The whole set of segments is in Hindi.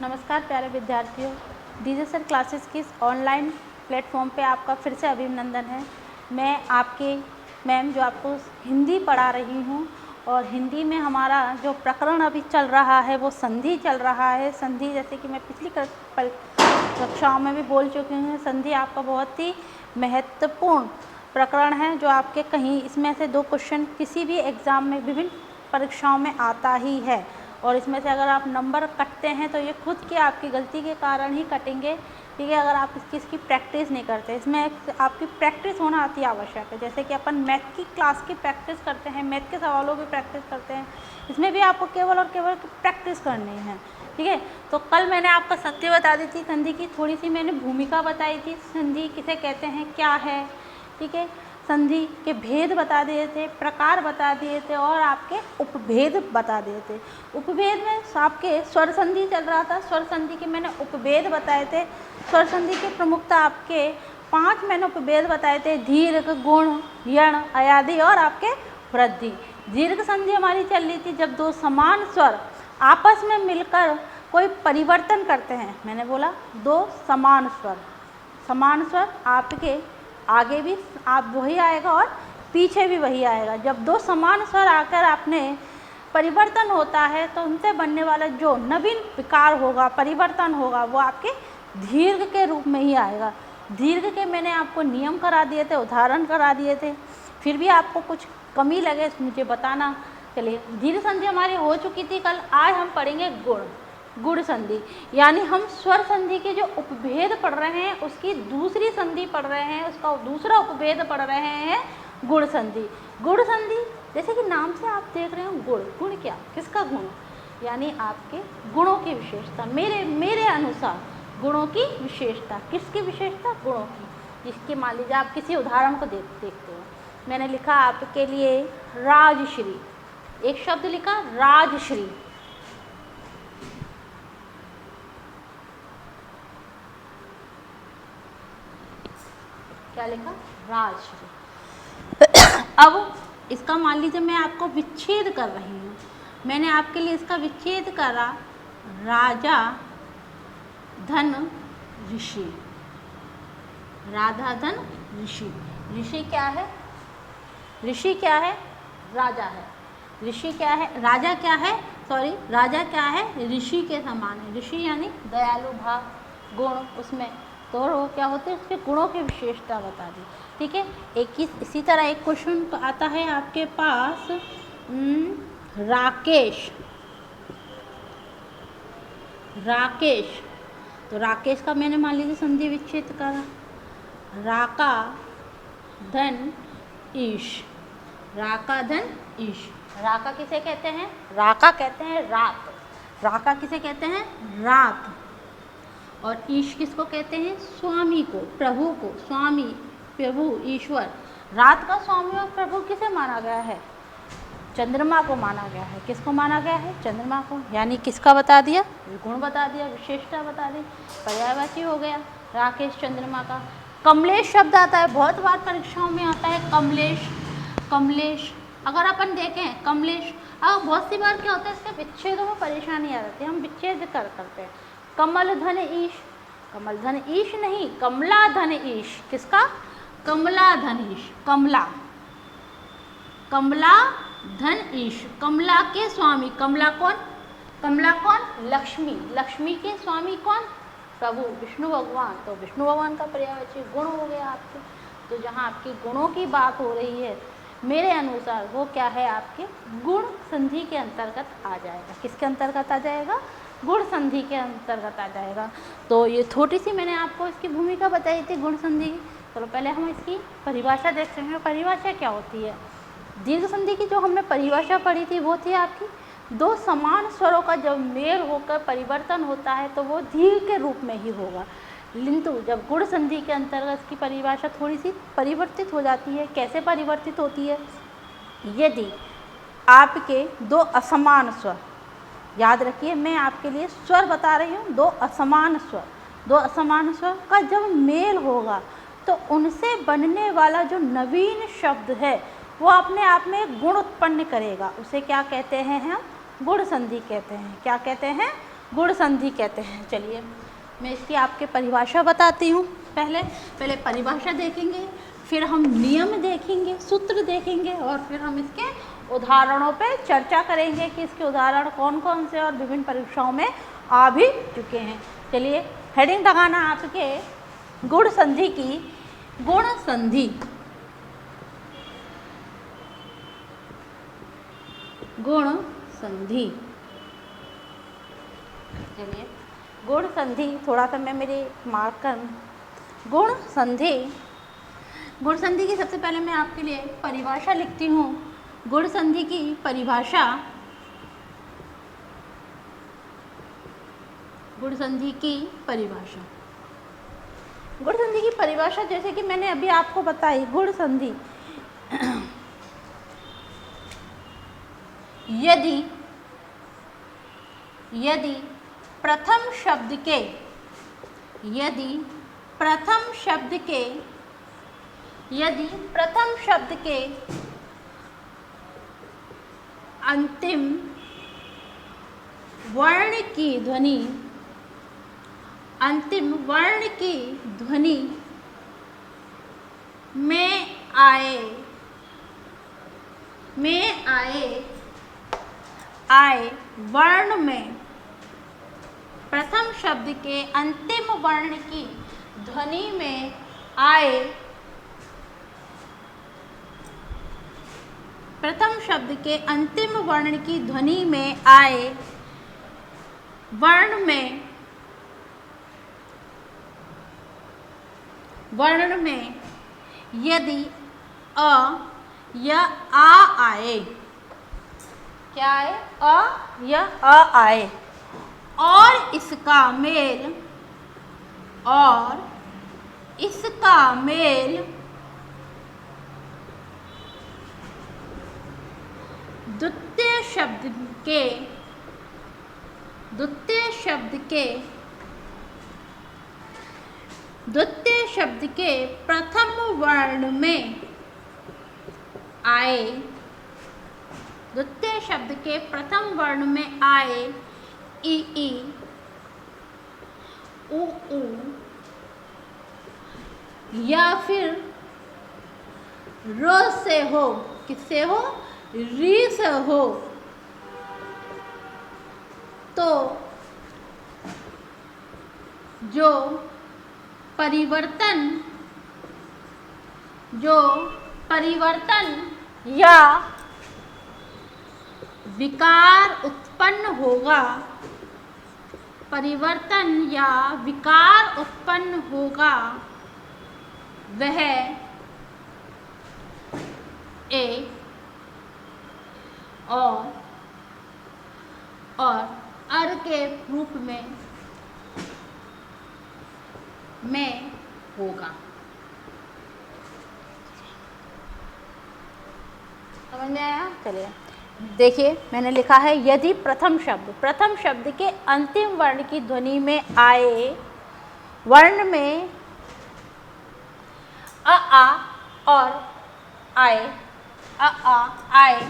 नमस्कार प्यारे विद्यार्थियों, डीजे सर क्लासेस की ऑनलाइन प्लेटफॉर्म पे आपका फिर से अभिनंदन है। मैं आपके मैम जो आपको हिंदी पढ़ा रही हूँ और हिंदी में हमारा जो प्रकरण अभी चल रहा है वो संधि चल रहा है। संधि जैसे कि मैं पिछली कक्षाओं में भी बोल चुकी हूँ, संधि आपका बहुत ही महत्वपूर्ण प्रकरण है जो आपके कहीं इसमें से 2 क्वेश्चन किसी भी एग्ज़ाम में विभिन्न परीक्षाओं में आता ही है और इसमें से अगर आप नंबर कटते हैं तो ये खुद की आपकी गलती के कारण ही कटेंगे, ठीक है। अगर आप इसकी प्रैक्टिस नहीं करते, इसमें आपकी प्रैक्टिस होना अति आवश्यक है। जैसे कि अपन मैथ की क्लास की प्रैक्टिस करते हैं, मैथ के सवालों की प्रैक्टिस करते हैं, इसमें भी आपको केवल और केवल प्रैक्टिस करनी है, ठीक है। तो कल मैंने आपको संधि बता दी थी, संधि की थोड़ी सी मैंने भूमिका बताई थी, संधि किसे कहते हैं, क्या है, ठीक है। संधि के भेद बता दिए थे, प्रकार बता दिए थे और आपके उपभेद बता दिए थे। उपभेद में आपके स्वर संधि चल रहा था, स्वर संधि के मैंने उपभेद बताए थे। स्वर संधि की प्रमुखता आपके 5 मैंने उपभेद बताए थे, दीर्घ, गुण, यण, अयादि और आपके वृद्धि। दीर्घ संधि हमारी चल रही थी जब 2 समान स्वर आपस में मिलकर कोई परिवर्तन करते हैं। मैंने बोला 2 समान स्वर आपके आगे भी आप वही आएगा और पीछे भी वही आएगा। जब 2 समान स्वर आकर आपने परिवर्तन होता है तो उनसे बनने वाला जो नवीन विकार होगा, परिवर्तन होगा, वो आपके दीर्घ के रूप में ही आएगा। दीर्घ के मैंने आपको नियम करा दिए थे, उदाहरण करा दिए थे, फिर भी आपको कुछ कमी लगे मुझे बताना। चलिए, दीर्घ संधि हमारी हो चुकी थी कल। आज हम पढ़ेंगे गुण संधि, यानी हम स्वर संधि के जो उपभेद पढ़ रहे हैं उसकी दूसरी संधि पढ़ रहे हैं, उसका दूसरा उपभेद पढ़ रहे हैं, गुण संधि। गुण संधि जैसे कि नाम से आप देख रहे हो, गुण क्या, किसका गुण, यानी आपके गुणों की विशेषता। मेरे अनुसार गुणों की विशेषता, किसकी विशेषता, गुणों की। जिसके मान लीजिए आप किसी उदाहरण को देखते हो, मैंने लिखा आपके लिए राजश्री, एक शब्द लिखा राजश्री, क्या लिखा, राजश्री। अब इसका मान लीजिए मैं आपको विच्छेद कर रही हूँ, मैंने आपके लिए इसका विच्छेद करा, राजा धन ऋषि, राधा धन ऋषि। ऋषि क्या है, ऋषि क्या है, राजा है। ऋषि क्या है, राजा क्या है, सॉरी, राजा क्या है, ऋषि के समान है। ऋषि यानी दयालु भाव, गुण उसमें, तो वो क्या होते हैं, उसके गुणों की विशेषता बता दी, ठीक है। इसी तरह एक क्वेश्चन आता है आपके पास, राकेश, तो राकेश का मैंने मान लीजिए संधि विच्छेद करा, राका धन ईश, राका धन ईश। राका किसे कहते हैं, राका कहते हैं रात, राका किसे कहते हैं, रात। और ईश किसको कहते हैं, स्वामी को, प्रभु को, स्वामी, प्रभु, ईश्वर। रात का स्वामी और प्रभु किसे माना गया है, चंद्रमा को माना गया है। किसको माना गया है, चंद्रमा को, यानी किसका बता दिया, गुण बता दिया, विशेषता बता दी, पर्यायवाची हो गया राकेश चंद्रमा का। कमलेश शब्द आता है, बहुत बार परीक्षाओं में आता है कमलेश, कमलेश। अगर अपन देखें कमलेश, अब बहुत सी बार क्या होता है, इसके विच्छेदों में परेशानी आ जाती है, हम विच्छेद करते हैं। कमल धन ईश, कमल धन ईश नहीं, कमला धन ईश, किसका, कमला धन ईश, कमला, कमला धन ईश, कमला के स्वामी। कमला कौन, कमला कौन, लक्ष्मी, लक्ष्मी के स्वामी कौन, प्रभु विष्णु भगवान। तो विष्णु भगवान का पर्यायवाची गुण हो गया आपके। तो जहाँ आपकी गुणों की बात हो रही है, मेरे अनुसार वो क्या है, आपके गुण संधि के अंतर्गत आ जाएगा। किसके अंतर्गत आ जाएगा, गुण संधि के अंतर्गत आ जाएगा। तो ये थोड़ी सी मैंने आपको इसकी भूमिका बताई थी गुण संधि की। चलो पहले हम इसकी परिभाषा देखते हैं, परिभाषा क्या होती है। दीर्घ संधि की जो हमने परिभाषा पढ़ी थी वो थी आपकी 2 समान स्वरों का जब मेल होकर परिवर्तन होता है तो वो दीर्घ के रूप में ही होगा। किंतु जब गुण संधि के अंतर्गत इसकी परिभाषा थोड़ी सी परिवर्तित हो जाती है। कैसे परिवर्तित होती है, यदि आपके 2 असमान स्वर, याद रखिए मैं आपके लिए स्वर बता रही हूँ, 2 असमान स्वर का जब मेल होगा तो उनसे बनने वाला जो नवीन शब्द है वो अपने आप में एक गुण उत्पन्न करेगा। उसे क्या कहते हैं हम, गुण संधि कहते हैं। क्या कहते हैं, गुण संधि कहते हैं। चलिए मैं इसकी आपके परिभाषा बताती हूँ। पहले परिभाषा देखेंगे, फिर हम नियम देखेंगे, सूत्र देखेंगे और फिर हम इसके उदाहरणों पे चर्चा करेंगे कि इसके उदाहरण कौन कौन से और विभिन्न परीक्षाओं में आ भी चुके हैं। चलिए हेडिंग लगाना आपके गुण संधि की। गुण संधि, गुण संधि। चलिए गुण संधि, थोड़ा सा मैं मेरे मार्क कर। गुण संधि, गुण संधि की सबसे पहले मैं आपके लिए परिभाषा लिखती हूँ। गुण संधि की परिभाषा, गुण संधि की परिभाषा, गुण संधि की परिभाषा जैसे कि मैंने अभी आपको बताई। गुण संधि यदि प्रथम शब्द के, यदि प्रथम शब्द के अंतिम वर्ण की ध्वनि, अंतिम वर्ण की ध्वनि में आए वर्ण में, प्रथम शब्द के अंतिम वर्ण की ध्वनि में आए, प्रथम शब्द के अंतिम वर्ण की ध्वनि में आए वर्ण में यदि अ या आ आए, क्या आए? अ या आ आए और इसका मेल द्वितीय शब्द के प्रथम वर्ण में आए, द्वितीय शब्द के प्रथम वर्ण में आए ई ई, उ ऊ या फिर र से हो, किससे हो? री से हो, तो जो परिवर्तन या विकार उत्पन्न होगा, परिवर्तन या विकार उत्पन्न होगा, वह ए और अर के रूप में होगा। समझ में आया? चलिए देखिए मैंने लिखा है यदि प्रथम शब्द के अंतिम वर्ण की ध्वनि में आए वर्ण में अ आ और आए, अ आ आए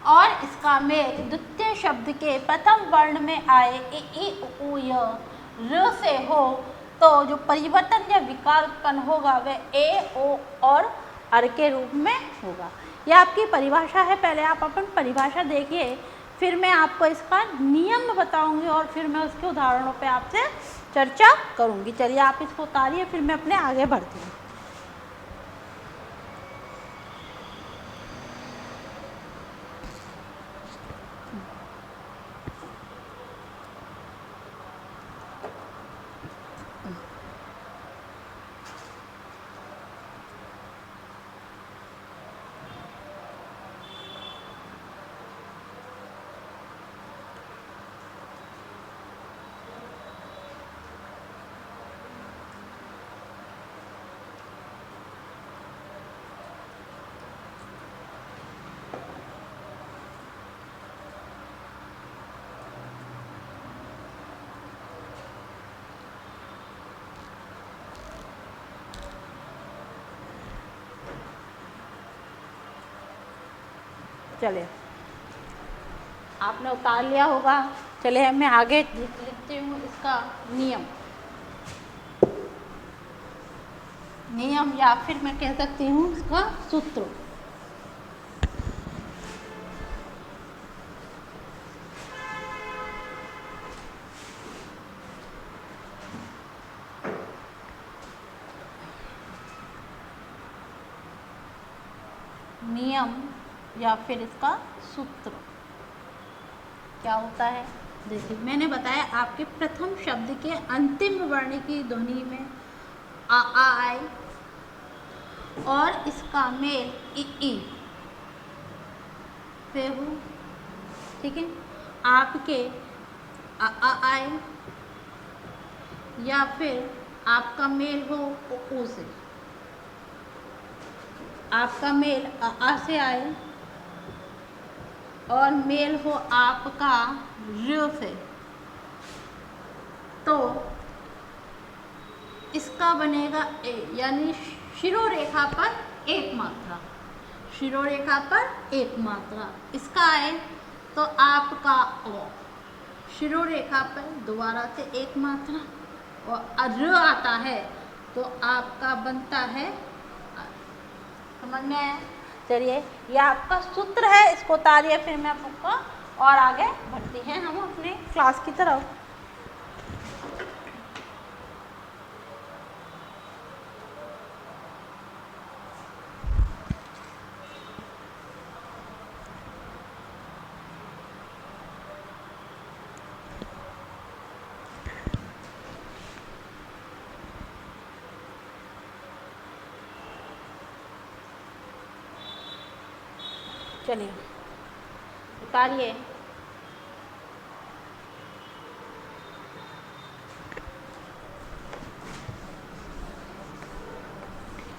और इसका मेल द्वितीय शब्द के प्रथम वर्ण में आए इ ई उ य र से हो, तो जो परिवर्तन या विकार उत्पन्न होगा वह ए ओ और अर के रूप में होगा। यह आपकी परिभाषा है। पहले आप अपन परिभाषा देखिए, फिर मैं आपको इसका नियम बताऊंगी और फिर मैं उसके उदाहरणों पे आपसे चर्चा करूंगी। चलिए आप इसको उतारिए, फिर मैं अपने आगे बढ़ती हूँ। चलिए आपने उतार लिया होगा। चलिए मैं आगे लिखती हूँ इसका नियम। नियम या फिर मैं कह सकती हूँ इसका सूत्र। नियम या फिर इसका सूत्र क्या होता है? देखिए मैंने बताया आपके प्रथम शब्द के अंतिम वर्ण की ध्वनि में आ आए और इसका मेल ई पे हो, ठीक है। आपके आ आए या फिर आपका मेल हो ओ से, आपका मेल आ से आए और मेल हो आपका र से, तो इसका बनेगा ए, यानी शिरोरेखा पर एक मात्रा, शिरोरेखा पर एक मात्रा। इसका आए तो आपका ओ, शिरोरेखा पर दोबारा से एक मात्रा, और र आता है तो आपका बनता है। समझ में आया? चलिए ये आपका सूत्र है, इसको उतारिए, फिर मैं आपको और आगे बढ़ते हैं हम अपने क्लास की तरफ। चलिए उतारिए।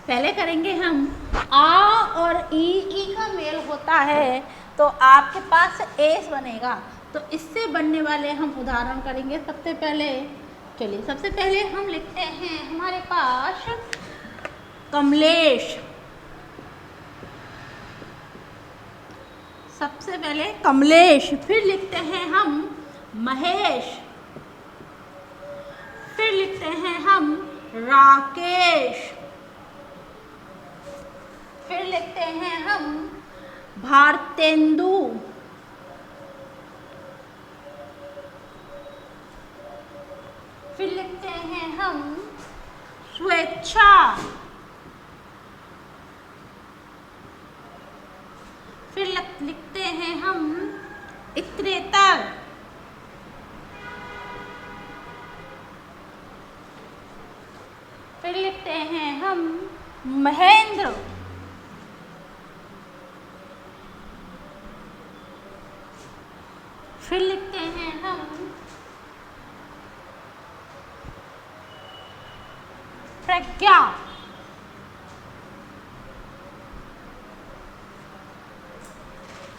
पहले करेंगे हम आ और ई का मेल होता है तो आपके पास एस बनेगा, तो इससे बनने वाले हम उदाहरण करेंगे। सबसे पहले चलिए, सबसे पहले हम लिखते हैं हमारे पास कमलेश। सबसे पहले कमलेश, फिर लिखते हैं हम महेश, फिर लिखते हैं हम राकेश, फिर लिखते हैं हम भारतेंदु, फिर लिखते हैं हम स्वेच्छा, फिर लिखते हैं हम इक्रेतर, फिर लिखते हैं हम महेंद्र, फिर लिखते हैं हम प्रज्ञा,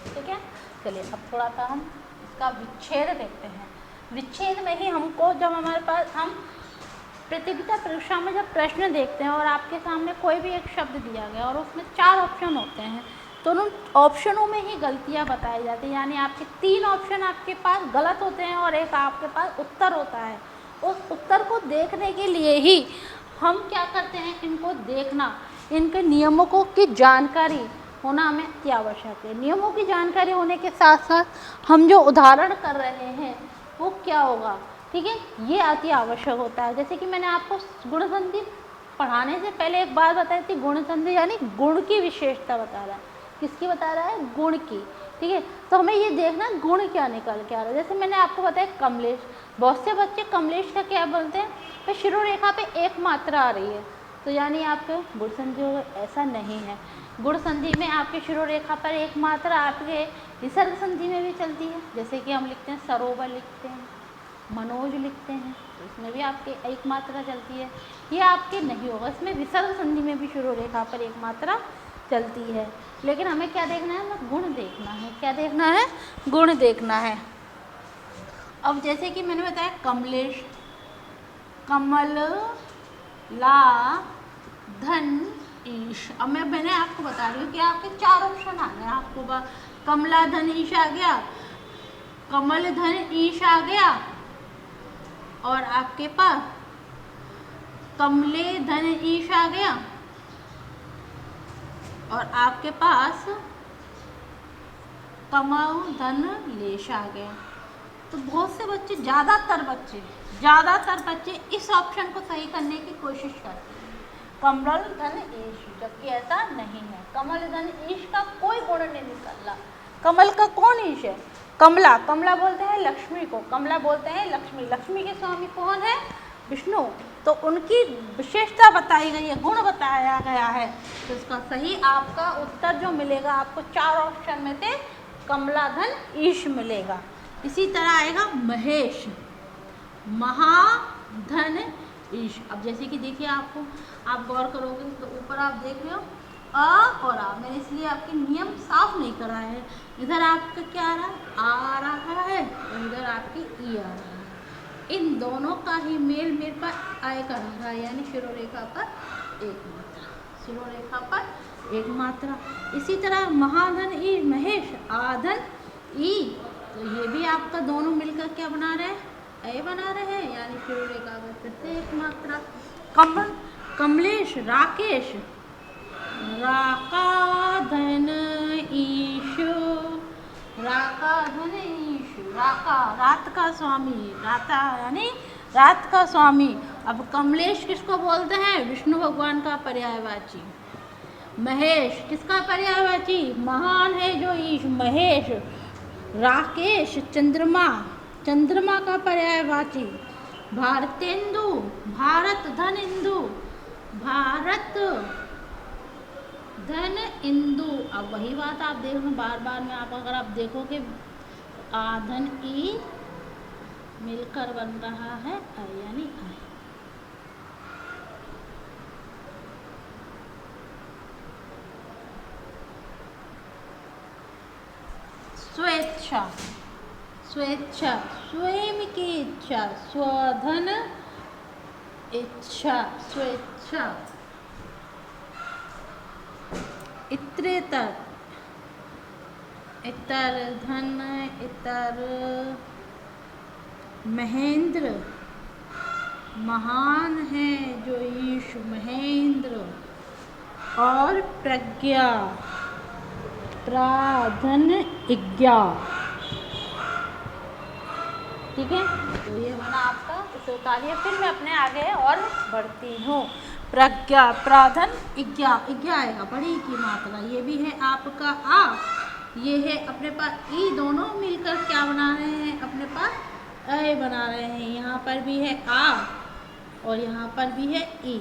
ठीक है। चलिए अब थोड़ा सा हम इसका विच्छेद देखते हैं। विच्छेद में ही हमको, जब हमारे पास हम प्रतियोगिता परीक्षा में जब प्रश्न देखते हैं और आपके सामने कोई भी एक शब्द दिया गया और उसमें 4 ऑप्शन होते हैं, तो उन ऑप्शनों में ही गलतियां बताई जाती हैं, यानी आपके 3 ऑप्शन आपके पास गलत होते हैं और एक आपके पास उत्तर होता है। उस उत्तर को देखने के लिए ही हम क्या करते हैं, इनको देखना, इनके नियमों को की जानकारी होना हमें अति आवश्यक है। नियमों की जानकारी होने के साथ साथ हम जो उदाहरण कर रहे हैं वो क्या होगा, ठीक है, ये अति आवश्यक होता है। जैसे कि मैंने आपको गुण संधि पढ़ाने से पहले एक बात बताई थी, गुण संधि यानी गुण की विशेषता बता रहा है। किसकी बता रहा है? गुण की, ठीक है। तो हमें ये देखना गुण क्या निकल के आ रहा है। जैसे मैंने आपको बताया कमलेश, बहुत से बच्चे कमलेश का क्या बोलते हैं, तो शिरोरेखा पे एक मात्रा आ रही है, तो यानी आपके गुण संधि होगा। ऐसा नहीं है, गुण संधि में आपके शिरोरेखा पर एक मात्रा आपके विसर्ग संधि में भी चलती है। जैसे कि हम लिखते हैं सरोवर, लिखते हैं मनोज, लिखते हैं, तो इसमें भी आपके एक मात्रा चलती है। ये आपके नहीं होगा, इसमें विसर्ग संधि में भी शिरोरेखा पर एक मात्रा चलती है। लेकिन हमें क्या देखना है, हमें गुण देखना है। क्या देखना है? गुण देखना है। अब जैसे कि मैंने बताया कमलेश, कमल, ला, धन, ईश। अब मैंने आपको बता रही हूँ कि आपके 4 ऑप्शन आ गए। आपको कमला, धन, ईश आ गया, कमल धन ईश आ गया और आपके पास कमले धन ईश आ गया और आपके पास कमल धन लेश आ गया। तो बहुत से बच्चे ज़्यादातर बच्चे इस ऑप्शन को सही करने की कोशिश करते हैं, कमल धन ईश, जबकि ऐसा नहीं है। कमल धन ईश का कोई गुण नहीं निकला। कमल का कौन ईश है? कमला। कमला बोलते हैं लक्ष्मी को, कमला बोलते हैं लक्ष्मी। लक्ष्मी के स्वामी कौन है? विष्णु। तो उनकी विशेषता बताई गई है, गुण बताया गया है। तो इसका सही आपका उत्तर जो मिलेगा आपको 4 ऑप्शन में से कमला धन ईश मिलेगा। इसी तरह आएगा महेश, महाधन ईश। अब जैसे कि देखिए, आपको आप गौर करोगे तो ऊपर आप देख रहे हो अ और आ, मैंने इसलिए आपके नियम साफ नहीं कराए हैं। इधर आपका क्या आ रहा है? आ रहा है और इधर आपकी ई आ रहा है। इन दोनों का ही मेल मेरे पर आय कर रहा है, यानी शिरोरेखा पर एक मात्रा, शिरोरेखा पर एक मात्रा। इसी तरह महाधन ई महेश, आधन ई, तो ये भी आपका दोनों मिलकर क्या बना रहे हैं? ए बना रहे हैं, यानी शिरोरेखा पर फिर से एक मात्रा। कमलेश, राकेश, राकाधन ईश, राकाधन ईश, राका रात का स्वामी, राता यानी रात का स्वामी। अब कमलेश किसको बोलते हैं? विष्णु भगवान का पर्यायवाची। महेश किसका पर्यायवाची? महान है जो ईश, महेश। राकेश चंद्रमा, चंद्रमा का पर्यायवाची। भारतेंदु, भारत धन इंदु, भारत धन इंदु। अब वही बात आप देख लो, बार बार में आप अगर आप देखोगे आधन ई मिलकर बन रहा है आई, यानी आई। स्वेच्छा, स्वेच्छा स्वयं की इच्छा, स्वधन इच्छा, स्वेच्छा। इत्रेतर, इतर धन, इतर महेंद्र, महान है जो ईश, महेंद्र। और प्रज्ञा, प्राधन इज्ञा। ठीक है, तो ये बना आपका। इसे उतारिए, फिर मैं अपने आगे और बढ़ती हूँ। प्रज्ञा, प्राधन इज्ञा, इज्ञा आएगा बड़ी की मात्रा। ये भी है आपका आ, ये है अपने पास ई, दोनों मिलकर क्या बना रहे हैं? अपने पास ए बना रहे हैं। यहाँ पर भी है आ और यहाँ पर भी है ई,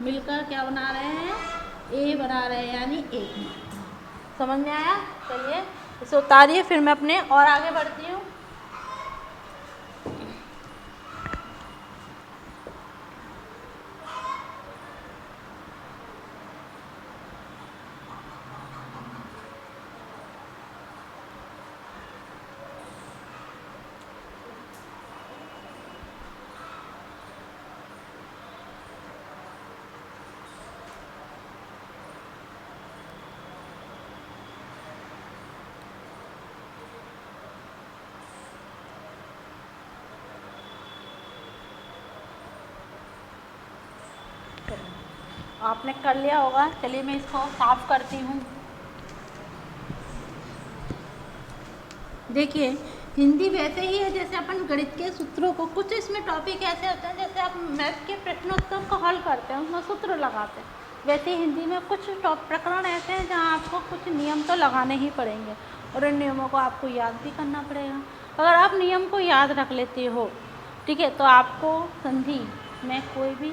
मिलकर क्या बना रहे हैं? ए बना रहे हैं, यानी एक मात्रा। समझ में आया? चलिए इसे उतारिए, फिर मैं अपने और आगे बढ़ती हूँ। आपने कर लिया होगा। चलिए मैं इसको साफ करती हूँ। देखिए, हिंदी वैसे ही है जैसे अपन गणित के सूत्रों को, कुछ इसमें टॉपिक ऐसे होते हैं जैसे आप मैथ के प्रश्नोत्तर को हल करते हैं, उसमें सूत्र लगाते हैं। वैसे ही हिंदी में कुछ प्रकरण ऐसे हैं जहाँ आपको कुछ नियम तो लगाने ही पड़ेंगे और उन नियमों को आपको याद भी करना पड़ेगा। अगर आप नियम को याद रख लेते हो, ठीक है, तो आपको संधि में कोई भी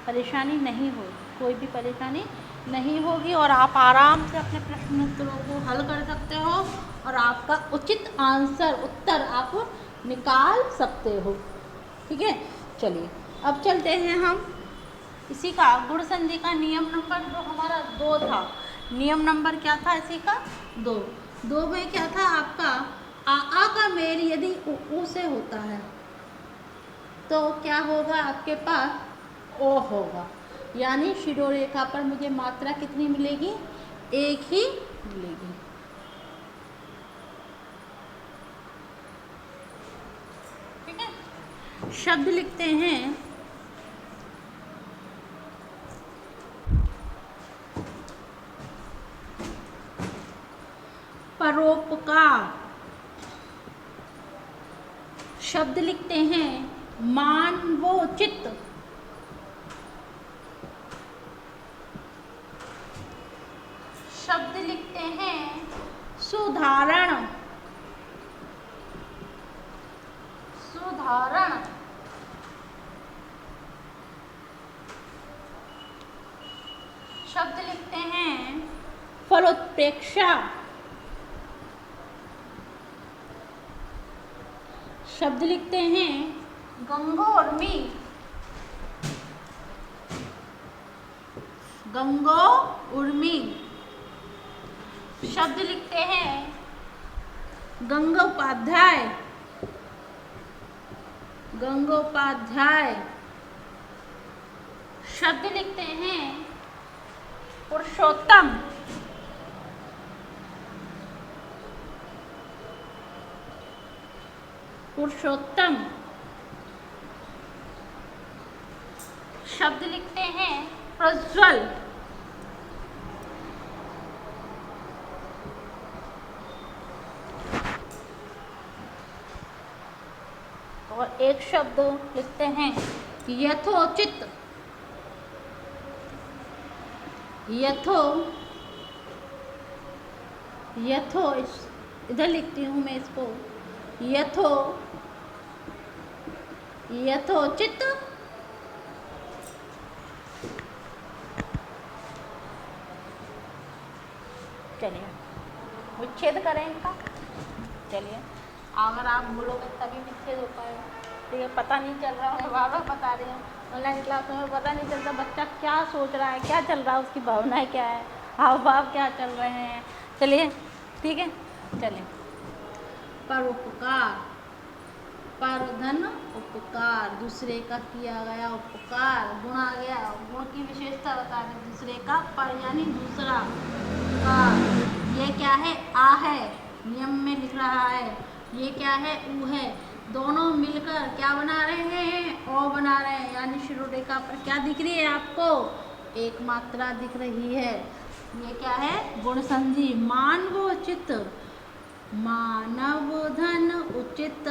परेशानी नहीं होगी, कोई भी परेशानी नहीं होगी और आप आराम से अपने प्रश्नोत्तरों को हल कर सकते हो और आपका उचित आंसर, उत्तर आप निकाल सकते हो। ठीक है, चलिए अब चलते हैं हम इसी का गुण संधि का नियम नंबर जो हमारा 2 था। नियम नंबर क्या था इसी का? 2 में क्या था आपका? आ का मेल यदि उ से होता है तो क्या होगा? आपके पास ओ होगा, यानी शिरोरेखा पर मुझे मात्रा कितनी मिलेगी? एक ही मिलेगी। शब्द लिखते हैं परोपकार, शब्द लिखते हैं मानवोचित, शब्द लिखते हैं सुधारण, सुधारण, शब्द लिखते हैं फलोत्प्रेक्षा, शब्द लिखते हैं गंगोर्मी, गंगोर्मी, शब्द लिखते हैं गंगोपाध्याय, गंगोपाध्याय, शब्द लिखते हैं पुरुषोत्तम, पुरुषोत्तम, शब्द लिखते हैं प्रज्वल, और एक शब्द लिखते हैं यथोचित, यथो इधर लिखती हूँ मैं इसको, यथोचित, चलिए विच्छेद करें इनका। चलिए अगर आप बोलोगे तभी विच्छेद हो पाएगा, ठीक है। पता नहीं चल रहा है, बार बार बता रही हूँ, ऑनलाइन क्लास में पता नहीं चलता बच्चा क्या सोच रहा है, क्या चल रहा है, उसकी भावनाएं क्या है, हाव भाव क्या चल रहे हैं। चलिए ठीक है। चलिए परोपकार, पर धन उपकार, दूसरे का किया गया उपकार, गुण आ गया, गुण की विशेषता बता दें, दूसरे का पर यानी दूसरा, उपकार। ये क्या है? आ है, नियम में लिख रहा है। ये क्या है? ऊ है। दोनों मिलकर क्या बना रहे हैं? ओ बना रहे हैं, यानी शिरो रेखा पर क्या दिख रही है आपको? एक मात्रा दिख रही है। ये क्या है? गुण संधि। मानवोचित, मानव धन उचित,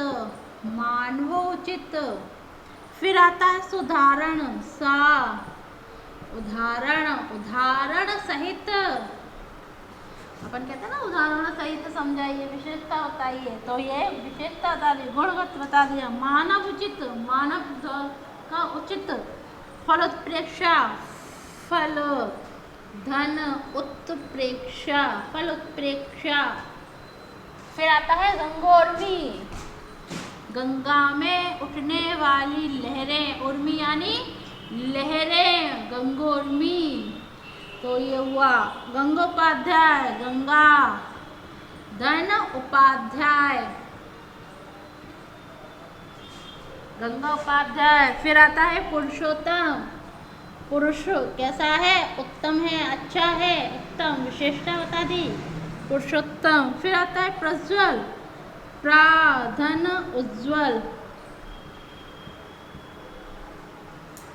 मानवोचित। फिर आता है सुधारण, सा, उदाहरण, उदाहरण सहित। अपन कहते हैं ना उदाहरण सहित समझाइए, विशेषता बताइए, तो ये विशेषता बता दी, गुणगत बता दिया। मानव उचित, मानव का उचित। फलोत्प्रेक्षा, फल धन उत्प्रेक्षा, फलोत्प्रेक्षा। फिर आता है गंगोर्मी, गंगा में उठने वाली लहरें, उर्मी यानी लहरें, गंगोर्मी। तो ये हुआ गंगोपाध्याय, गंगा धन उपाध्याय, गंगा उपाध्याय। फिर आता है पुरुषोत्तम, पुरुष कैसा है? उत्तम है, अच्छा है, उत्तम, विशेषता बता दी, पुरुषोत्तम। फिर आता है प्रज्वल, प्राधन उज्ज्वल,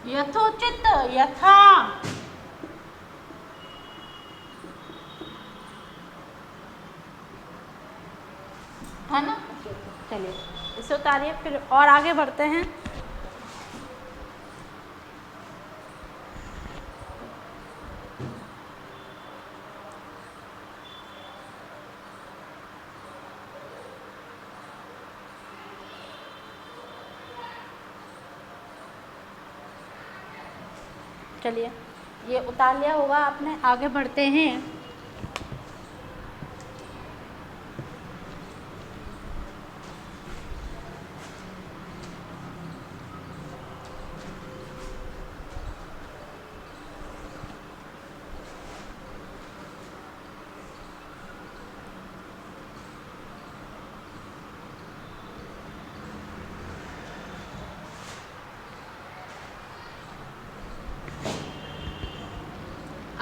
यथोचित, यथा, है ना। चलिए इसे उतारिए, फिर और आगे बढ़ते हैं। चलिए ये उतार लिया होगा आपने, आगे बढ़ते हैं।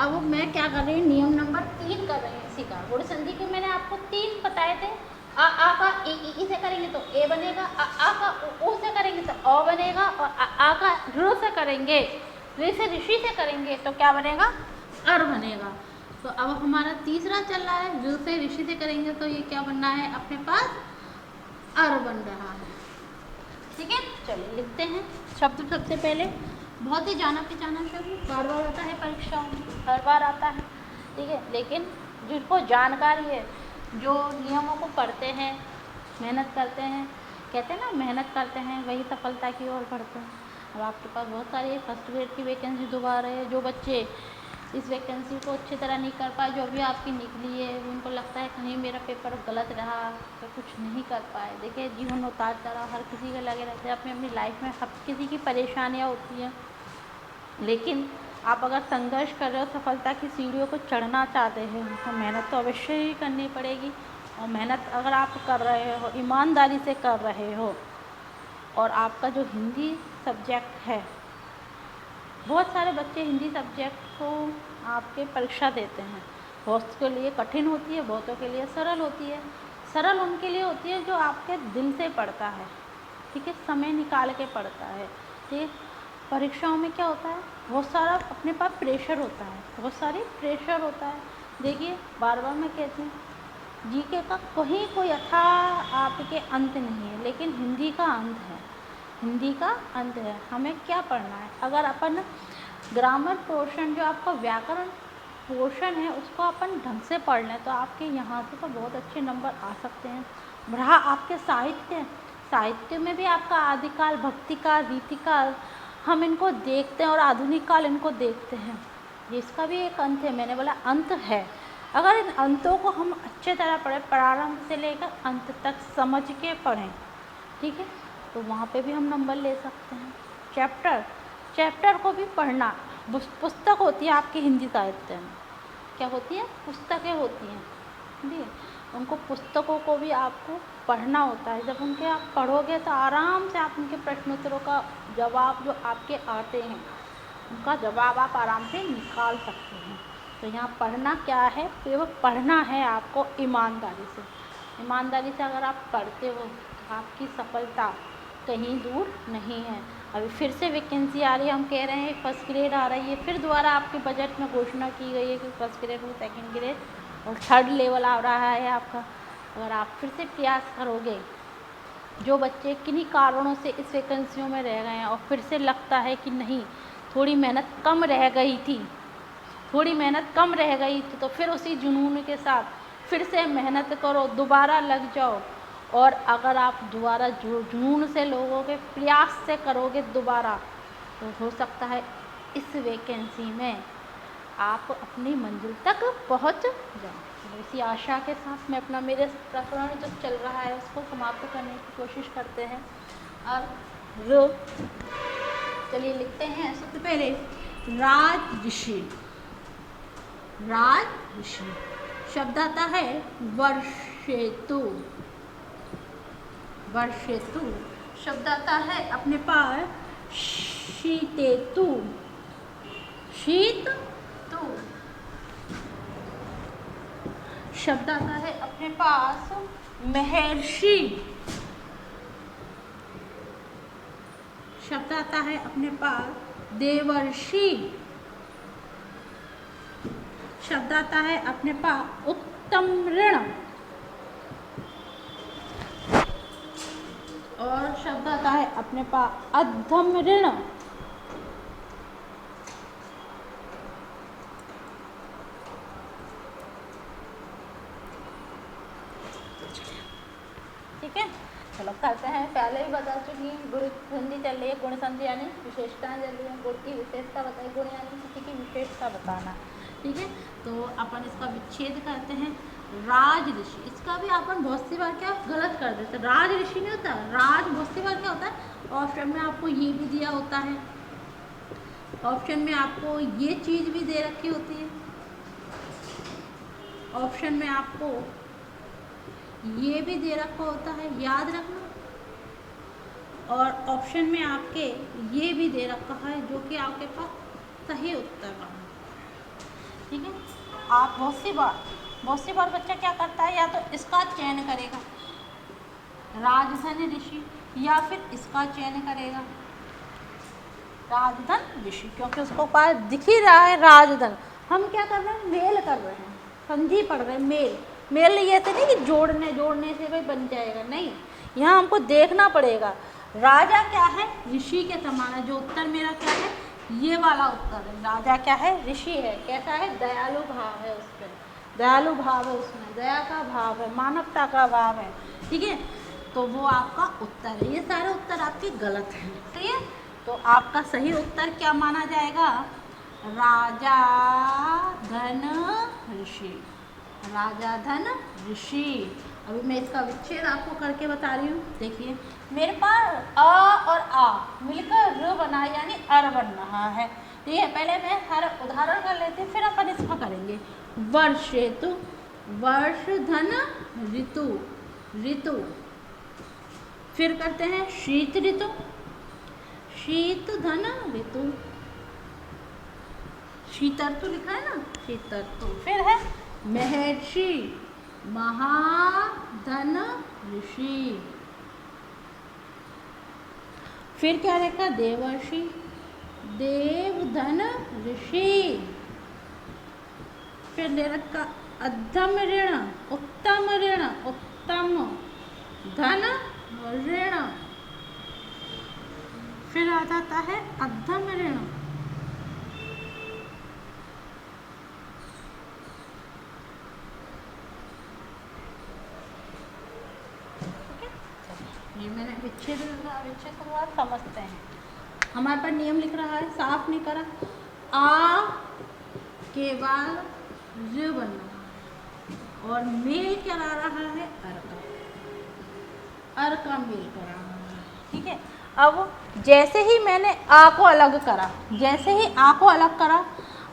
अब मैं क्या कर रही हूँ, नियम नंबर 3 कर रही हूँ इसी का। गुण संधि के मैंने आपको 3 बताए थे। आ का ई से करेंगे तो ए बनेगा, आ का ऊ से करेंगे तो अ बनेगा, और आ का ऋ से करेंगे, ऋ से ऋषि से करेंगे तो क्या बनेगा, अर बनेगा। तो अब हमारा तीसरा चल रहा है, ऋ से ऋषि से करेंगे तो ये क्या बनना है अपने पास, अर बन रहा है। ठीक है, चलिए लिखते हैं शब्द। सबसे पहले बहुत ही जाना पहचाना शब्द, बार बार आता है परीक्षाओं में, हर बार आता है, ठीक है, लेकिन जिनको जानकारी है, जो नियमों को पढ़ते हैं, मेहनत करते हैं, कहते हैं ना मेहनत करते हैं वही सफलता की ओर बढ़ते हैं। अब आपके पास बहुत सारी फर्स्ट ग्रेड की वैकेंसी दोबारा है, जो बच्चे इस वैकेंसी को अच्छी तरह नहीं कर पाए, जो भी आपकी निकली है, उनको लगता है कहीं मेरा पेपर गलत रहा तो कुछ नहीं कर पाए। देखिए जीवन उतार चढ़ाव हर किसी के लगे रहते हैं, अपनी अपनी लाइफ में हर किसी की परेशानियाँ होती हैं, लेकिन आप अगर संघर्ष कर रहे हो, सफलता की सीढ़ियों को चढ़ना चाहते हैं तो मेहनत तो अवश्य ही करनी पड़ेगी। और मेहनत अगर आप कर रहे हो, ईमानदारी से कर रहे हो, और आपका जो हिंदी सब्जेक्ट है, बहुत सारे बच्चे हिंदी सब्जेक्ट को आपके परीक्षा देते हैं, बहुत के लिए कठिन होती है, बहुतों के लिए सरल होती है। सरल उनके लिए होती है जो आपके दिल से पढ़ता है, ठीक है, समय निकाल के पढ़ता है। ठीक है, परीक्षाओं में क्या होता है, बहुत सारा अपने पास प्रेशर होता है, बहुत सारी प्रेशर होता है। देखिए बार बार मैं कहती हूँ, जीके का कहीं कोई यथा आपके अंत नहीं है, लेकिन हिंदी का अंत है, हिंदी का अंत है। हमें क्या पढ़ना है, अगर अपन ग्रामर पोर्शन, जो आपका व्याकरण पोर्शन है, उसको अपन ढंग से पढ़ लें तो आपके यहाँ से तो बहुत अच्छे नंबर आ सकते हैं। रहा आपके साहित्य, साहित्य में भी आपका आदिकाल, भक्तिकाल, रीतिकाल, हम इनको देखते हैं, और आधुनिक काल इनको देखते हैं, ये इसका भी एक अंत है। मैंने बोला अंत है। अगर इन अंतों को हम अच्छे तरह पढ़ें, प्रारंभ से लेकर अंत तक समझ के पढ़ें, ठीक है, तो वहाँ पे भी हम नंबर ले सकते हैं। चैप्टर को भी पढ़ना, पुस्तक होती है आपकी हिंदी साहित्य में, क्या होती है, पुस्तकें होती हैं, ठीक है, उनको पुस्तकों को भी आपको पढ़ना होता है। जब उनके आप पढ़ोगे तो आराम से आप उनके प्रश्नोत्तरों का जवाब जो आपके आते हैं, उनका जवाब आप आराम से निकाल सकते हैं। तो यहाँ पढ़ना क्या है, केवल पढ़ना है आपको ईमानदारी से। ईमानदारी से अगर आप पढ़ते हो तो आपकी सफलता कहीं दूर नहीं है। अभी फिर से वैकेंसी आ रही है, हम कह रहे हैं फर्स्ट ग्रेड आ रही है, फिर दोबारा आपके बजट में घोषणा की गई है कि फर्स्ट ग्रेड हो, सेकेंड ग्रेड और थर्ड लेवल आ रहा है आपका। अगर आप फिर से प्रयास करोगे, जो बच्चे किन्हीं कारणों से इस वैकेंसियों में रह गए हैं और फिर से लगता है कि नहीं थोड़ी मेहनत कम रह गई थी, थोड़ी मेहनत कम रह गई थी, तो फिर उसी जुनून के साथ फिर से मेहनत करो, दोबारा लग जाओ। और अगर आप दोबारा जुनून से लोगोगे, प्रयास से करोगे दोबारा, तो हो सकता है इस वैकेंसी में आप अपनी मंजिल तक पहुंच जाओ। तो इसी आशा के साथ मैं अपना मेरे प्रकरण जो चल रहा है उसको समाप्त करने की कोशिश करते हैं। और चलिए लिखते हैं सबसे पहले राजऋषि। राजऋषि शब्द आता है वर्षेतु। वर्षेतु शब्द आता है अपने पास शीतेतु। शीततु शब्द आता है अपने पास महर्षि। शब्द आता है अपने पास देवर्षि। शब्द आता है अपने पास उत्तम ऋण। और शब्द आता है अपने पास अधम ऋण। ठीक है, चलो करते हैं। पहले ही बता चुकी हूँ, गुण संधि चल रही है, गुण संधि यानी विशेषताएं चल रही है। गुण की विशेषता बताई, गुण यानी किसी की विशेषता बताना। ठीक है, तो अपन इसका विच्छेद करते हैं। राजऋषि, इसका भी अपन बहुत सी बार क्या गलत कर देते हैं, राजऋषि नहीं होता, राज बहुत सी बार क्या होता है, ऑप्शन में आपको ये भी दिया होता है, ऑप्शन में आपको ये चीज़ भी दे रखी होती है, ऑप्शन में आपको ये भी दे रखा होता है, याद रखना। और ऑप्शन में आपके ये भी दे रखा है जो कि आपके पास सही उत्तर का। ठीक है, आप बहुत सी बार बच्चा क्या करता है, या तो इसका चयन करेगा राजधन ऋषि, या फिर इसका चयन करेगा, राजधन ऋषि, क्योंकि उसको पास दिख ही रहा है राजधन। हम क्या कर रहे हैं, मेल कर रहे हैं, संधि पढ़ रहे हैं, मेल। मेल ये तो नहीं कि जोड़ने से भाई बन जाएगा, नहीं, यहाँ हमको देखना पड़ेगा। राजा क्या है, ऋषि के समान है। जो उत्तर मेरा क्या है, ये वाला उत्तर है। राजा क्या है, ऋषि है। कैसा है, दयालु भाव है उसमें, दयालु भाव है उसमें, दया का भाव है, मानवता का भाव है, ठीक है। तो वो आपका उत्तर है। ये सारे उत्तर आपके गलत हैं, ठीक है। तो आपका सही उत्तर क्या माना जाएगा, राजा धन ऋषि, राजा धन ऋषि। अभी मैं इसका विच्छेद आपको करके बता रही हूँ। देखिए मेरे पास अ और आ मिलकर र बना, यानी अर बन रहा है, ठीक है। पहले मैं हर उदाहरण कर लेते हैं, फिर अपन इसका करेंगे। वर्ष ऋतु, वर्ष धन ऋतु, ऋतु। फिर करते हैं शीत ऋतु, शीत धन ऋतु, शीतर्तु लिखा है ना, शीतर्तु। फिर है महर्षि, महाधन ऋषि। फिर क्या रखा, देवर्षि, देवधन ऋषि। फिर ले रखा अधम ऋण, उत्तम ऋण, उत्तम धन ऋण। फिर आ जाता है अधम ऋण, ये मैंने विच्छेद शुरुआत समझते हैं। हमारे पास नियम लिख रहा है, साफ नहीं करा, आ के बाद ऋ बन रहा है और मेल करा रहा है अर का, अर का मेल करा रहा है, ठीक है। अब जैसे ही मैंने आ को अलग करा, जैसे ही आ को अलग करा,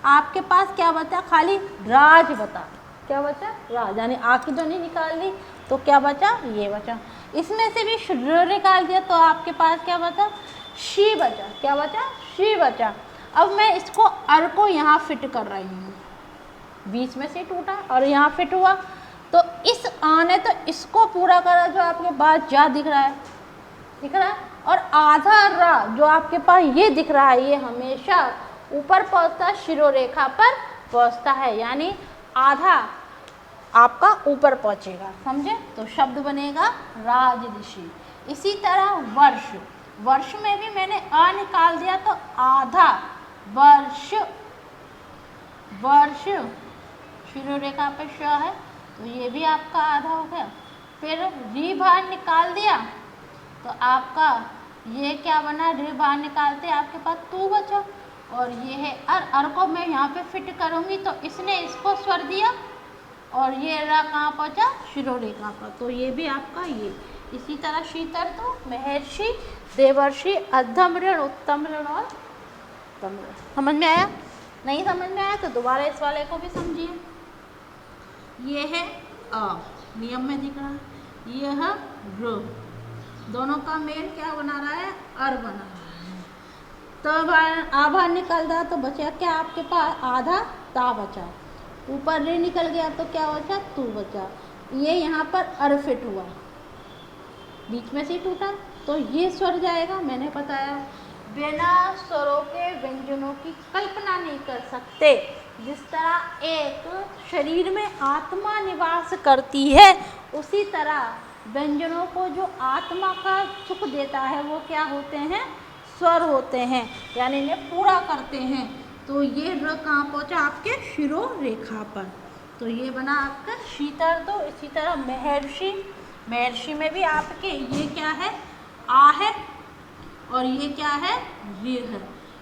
आपके पास क्या बचा, खाली राज बता। क्या बचा, राज, यानी आ की ध्वनि निकाल ली तो क्या बचा, ये बचा। इसमें से भी र निकाल दिया तो आपके पास क्या बचा, शी बचा। क्या बचा, शी बचा। अब मैं इसको अर को यहाँ फिट कर रही हूँ, बीच में से टूटा और यहाँ फिट हुआ, तो इस आने तो इसको पूरा करा जो आपके पास जा दिख रहा है, दिख रहा है। और आधा रा जो आपके पास ये दिख रहा है, ये हमेशा ऊपर पहुँचता, शिरोरेखा पर पहुँचता है, यानी आधा आपका ऊपर पहुँचेगा, समझे। तो शब्द बनेगा राज ऋषि। इसी तरह वर्ष, वर्ष में भी मैंने अ निकाल दिया तो आधा वर्ष, वर्ष शिरोरेखा पे श है तो ये भी आपका आधा हो गया। फिर री बाहर निकाल दिया तो आपका ये क्या बना, री बाहर निकालते आपके पास तू बचा, और ये है अर को मैं यहाँ पे फिट करूँगी तो इसने इसको स्वर दिया और ये रा कहाँ पहुँचा, शिरोरेखा पर, तो ये भी आपका ये। इसी तरह शीतर तो महर्षि, देवर्षि, अधम ऋण, उत्तम ऋण और उत्तम ऋण। समझ में आया, नहीं समझ में आया तो दोबारा इस वाले को भी समझिए। ये है अ, नियम में दिख रहा है, यह र, दोनों का मेल क्या बना रहा है, अर बना रहा है। तो आभा निकल रहा तो बचा क्या आपके पास, आधा ता बचा, ऊपर रे निकल गया तो क्या बचा, तू बचा। ये यहाँ पर अर फिट हुआ, बीच में से टूटा तो ये स्वर जाएगा। मैंने बताया बिना स्वरों के व्यंजनों की कल्पना नहीं कर सकते। जिस तरह एक शरीर में आत्मा निवास करती है, उसी तरह व्यंजनों को जो आत्मा का सुख देता है वो क्या होते हैं, स्वर होते हैं, यानी इन्हें पूरा करते हैं। तो ये र कहाँ पहुँचा, आपके शिरोरेखा पर, तो ये बना आपका शीतर। तो इसी तरह महर्षि, महर्षि में भी आपके ये क्या है, आ है और ये क्या है, ऋ है।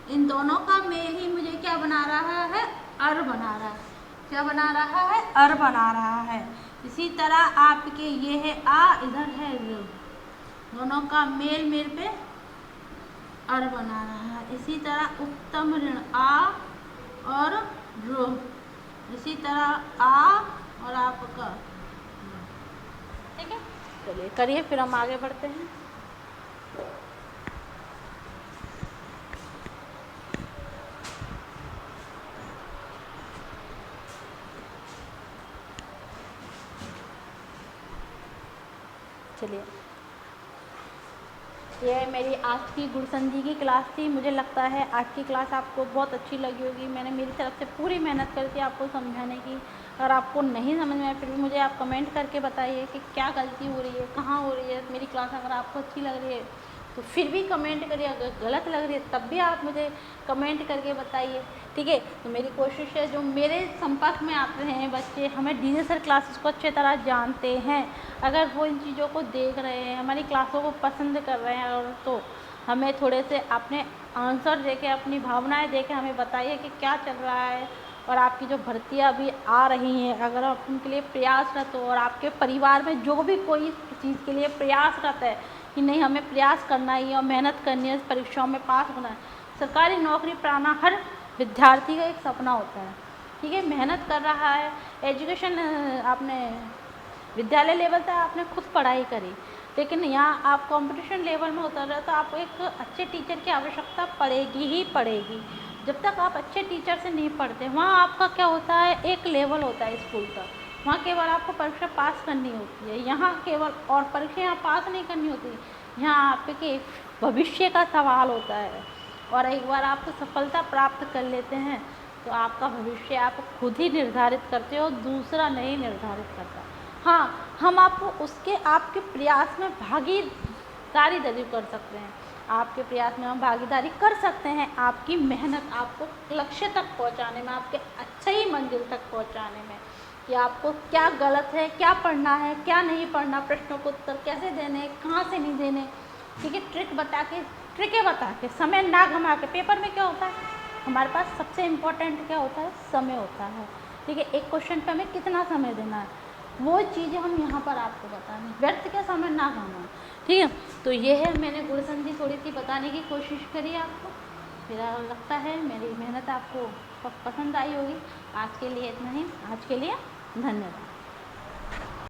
इन दोनों का मेल ही मुझे क्या बना रहा है, अर बना रहा है। क्या बना रहा है, अर बना रहा है। इसी तरह आपके ये है आ, इधर है ऋ, दोनों का मेल मेल पे अर बना रहा है। इसी तरह उत्तम ऋण आ और रो, इसी तरह आ और आपका, ठीक है। चलिए करिए, फिर हम आगे बढ़ते हैं। चलिए ये मेरी आज की गुरसंजी की क्लास थी। मुझे लगता है आज की क्लास आपको बहुत अच्छी लगी होगी। मैंने मेरी तरफ से पूरी मेहनत करी थी आपको समझाने की। अगर आपको नहीं समझ में आया फिर भी मुझे आप कमेंट करके बताइए कि क्या गलती हो रही है, कहाँ हो रही है मेरी क्लास। अगर आपको अच्छी लग रही है तो फिर भी कमेंट करिए, अगर गलत लग रही है तब भी आप मुझे कमेंट करके बताइए, ठीक है। तो मेरी कोशिश है, जो मेरे संपर्क में आते हैं बच्चे, हमें डीजे सर क्लासेस को अच्छी तरह जानते हैं, अगर वो इन चीज़ों को देख रहे हैं, हमारी क्लासों को पसंद कर रहे हैं, और तो हमें थोड़े से अपने आंसर देके, अपनी भावनाएं देके हमें बताइए कि क्या चल रहा है। और आपकी जो भर्तियाँ अभी आ रही हैं, अगर आप उनके लिए प्रयासरत हो, और आपके परिवार में जो भी कोई चीज़ के लिए प्रयासरत है कि नहीं हमें प्रयास करना ही है और मेहनत करनी है, परीक्षाओं में पास होना है। सरकारी नौकरी पाना हर विद्यार्थी का एक सपना होता है, ठीक है। मेहनत कर रहा है, एजुकेशन आपने विद्यालय लेवल तक आपने खुद पढ़ाई करी, लेकिन यहाँ आप कंपटीशन लेवल में उतर रहे हो तो आपको एक अच्छे टीचर की आवश्यकता पड़ेगी ही पड़ेगी। जब तक आप अच्छे टीचर से नहीं पढ़ते, वहाँ आपका क्या होता है, एक लेवल होता है स्कूल का, वहाँ केवल आपको परीक्षा पास करनी होती है। यहाँ केवल और परीक्षा यहाँ पास नहीं करनी होती, यहाँ आपके भविष्य का सवाल होता है। और एक बार आप सफलता प्राप्त कर लेते हैं तो आपका भविष्य आप खुद ही निर्धारित करते हो, दूसरा नहीं निर्धारित करता। हाँ, हम आपको उसके आपके प्रयास में भागीदारी ज़रूर कर सकते हैं, आपके प्रयास में हम भागीदारी कर सकते हैं, आपकी मेहनत आपको लक्ष्य तक पहुंचाने में, आपके अच्छी मंजिल तक पहुंचाने में, कि आपको क्या गलत है, क्या पढ़ना है, क्या नहीं पढ़ना, प्रश्नों को उत्तर कैसे देने, कहाँ से नहीं देने, ठीक है। ट्रिकें बता के, समय ना घमा के। पेपर में क्या होता है, हमारे पास सबसे इम्पोर्टेंट क्या होता है, समय होता है, ठीक है। एक क्वेश्चन पे हमें कितना समय देना है, वो चीज़ें हम यहाँ पर आपको बताने, व्यर्थ के समय ना घाना, ठीक है। तो ये है, मैंने गुरसंजी थोड़ी सी बताने की कोशिश करी आपको। मेरा लगता है मेरी मेहनत आपको पसंद आई होगी। आज के लिए इतना ही, आज के लिए धन्यवाद।